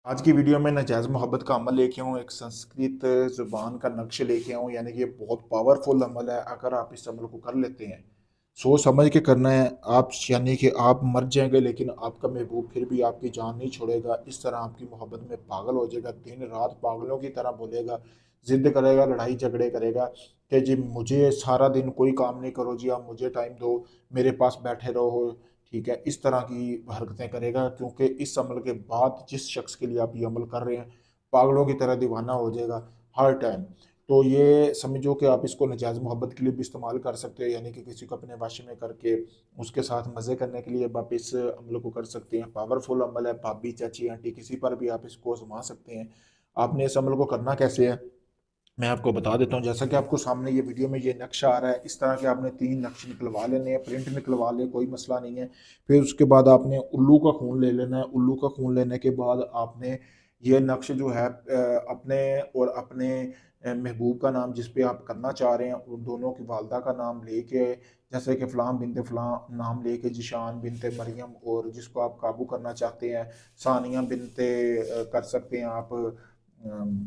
आज की वीडियो में नाजायज़ मोहब्बत का अमल लेके आऊँ, एक संस्कृत ज़ुबान का नक्श लेके आऊँ। यानी कि ये बहुत पावरफुल अमल है। अगर आप इस अमल को कर लेते हैं, सोच समझ के करना है। आप यानी कि आप मर जाएंगे लेकिन आपका महबूब फिर भी आपकी जान नहीं छोड़ेगा। इस तरह आपकी मोहब्बत में पागल हो जाएगा, दिन रात पागलों की तरह बोलेगा, जिद करेगा, लड़ाई झगड़े करेगा कि जी मुझे सारा दिन कोई काम नहीं करो, जी आप मुझे टाइम दो, मेरे पास बैठे रहो। ठीक है, इस तरह की हरकतें करेगा, क्योंकि इस अमल के बाद जिस शख्स के लिए आप ये अमल कर रहे हैं पागलों की तरह दीवाना हो जाएगा हर टाइम। तो ये समझो कि आप इसको नजायज़ मोहब्बत के लिए भी इस्तेमाल कर सकते हैं, यानी कि किसी को अपने वश में करके उसके साथ मज़े करने के लिए आप इस अमल को कर सकते हैं। पावरफुल अमल है, भाभी चाची आंटी किसी पर भी आप इसको आजमा सकते हैं। आपने इस अमल को करना कैसे है मैं आपको बता देता हूँ। जैसा कि आपको सामने ये वीडियो में ये नक्शा आ रहा है, इस तरह के आपने 3 नक्शे निकलवा लेने हैं, प्रिंट निकलवा ले, कोई मसला नहीं है। फिर उसके बाद आपने उल्लू का खून ले लेना है। उल्लू का खून लेने के बाद आपने ये नक्श जो है अपने और अपने महबूब का नाम जिस पे आप करना चाह रहे हैं उन दोनों की वालदा का नाम लेके, जैसे कि फ़लाँ बिनते फ़लाँ नाम लेके, जिशान बिनते मरियम, और जिसको आप काबू करना चाहते हैं सानिया बिनते कर सकते हैं आप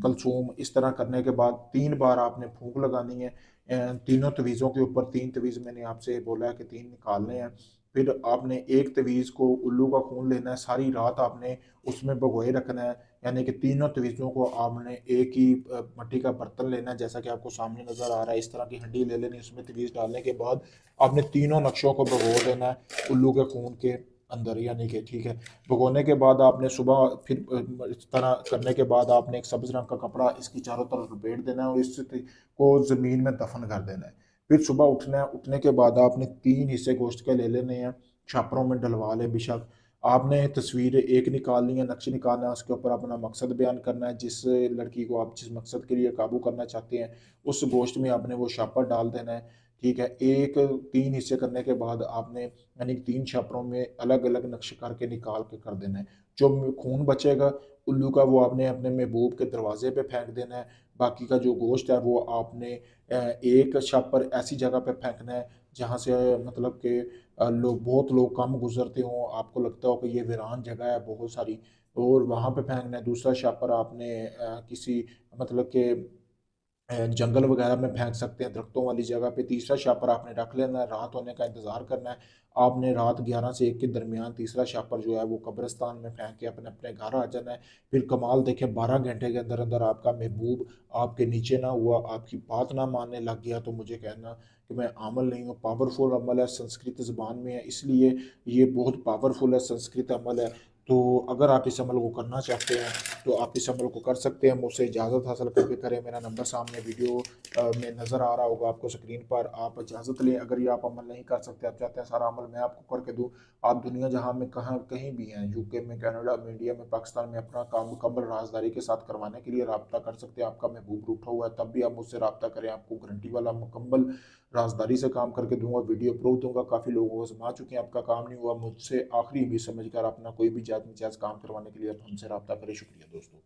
कलसूम। इस तरह करने के बाद 3 बार आपने फूंक लगानी है तीनों तवीज़ों के ऊपर। 3 तवीज़ मैंने आपसे बोला है कि 3 निकालने हैं। फिर आपने एक तवीज़ को उल्लू का खून लेना है, सारी रात आपने उसमें भगोए रखना है। यानी कि तीनों तवीज़ों को आपने एक ही मिट्टी का बर्तन लेना है, जैसा कि आपको सामने नज़र आ रहा है। इस तरह की हंडी ले लेनी, उसमें तवीज़ डालने के बाद आपने तीनों नक्शों को भगो देना है उल्लू के खून के अंदर। यानी कि ठीक है, भगोने के बाद आपने सुबह फिर इस तरह करने के बाद आपने एक सब्ज रंग का कपड़ा इसकी चारों तरफ लपेट देना है और इस को ज़मीन में दफन कर देना है। फिर सुबह उठना है, उठने के बाद आपने 3 हिस्से गोश्त के ले लेने हैं, छापरों में डलवा लें बेशक। आपने तस्वीर एक निकालनी है, नक्श निकालना है, उसके ऊपर अपना मकसद बयान करना है, जिस लड़की को आप जिस मकसद के लिए काबू करना चाहते हैं उस गोश्त में आपने वो शापर डाल देना है। ठीक है, 3 हिस्से करने के बाद आपने यानी 3 छापरों में अलग अलग नक्श करके निकाल के कर देना है। जो खून बचेगा उल्लू का वो आपने अपने महबूब के दरवाजे पे फेंक देना है। बाकी का जो गोश्त है वो आपने एक छापर ऐसी जगह पे फेंकना है जहाँ से मतलब कि लोग बहुत लोग कम गुजरते हों, आपको लगता हो कि ये वीरान जगह है बहुत सारी, और वहाँ पे फेंकना है। दूसरा छापर आपने किसी मतलब के जंगल वगैरह में फेंक सकते हैं, दरख्तों वाली जगह पे। तीसरा शापर आपने रख लेना है, रात होने का इंतज़ार करना है। आपने रात 11 से 1 के दरमियान तीसरा शापर जो है वो कब्रिस्तान में फेंक के अपने अपने घर आ जाना है। फिर कमाल देखें, 12 घंटे के अंदर अंदर आपका महबूब आपके नीचे ना हुआ, आपकी बात ना मानने लग गया, तो मुझे कहना कि मैं अमल नहीं हूँ। पावरफुल अमल है, संस्कृत ज़बान में है, इसलिए ये बहुत पावरफुल है, संस्कृत अमल है। तो अगर आप इस अमल को करना चाहते हैं तो आप इस अमल को कर सकते हैं। मुझसे इजाज़त हासिल करके करें। मेरा नंबर सामने वीडियो में नज़र आ रहा होगा आपको स्क्रीन पर। आप इजाज़त लें। अगर ये आप अमल नहीं कर सकते, आप चाहते हैं सारा अमल मैं आपको करके दूँ, आप दुनिया जहाँ में कहाँ कहीं भी हैं, यूके में, कनाडा में, इंडिया में, पाकिस्तान में, अपना काम मुकम्मल राजदारी के साथ करवाने के लिए रब्ता कर सकते हैं। आपका महबूब रूठा हुआ है तब भी आप मुझसे रब्ता करें, आपको गारंटी वाला मुकम्मल राजदारी से काम करके दूंगा, वीडियो प्रूफ दूंगा। काफ़ी लोगों को आजमा चुके हैं, आपका काम नहीं हुआ, मुझसे आखिरी भी समझकर अपना कोई भी जात जायज़ काम करवाने के लिए आप हमसे रब्ता करें। शुक्रिया दोस्तों।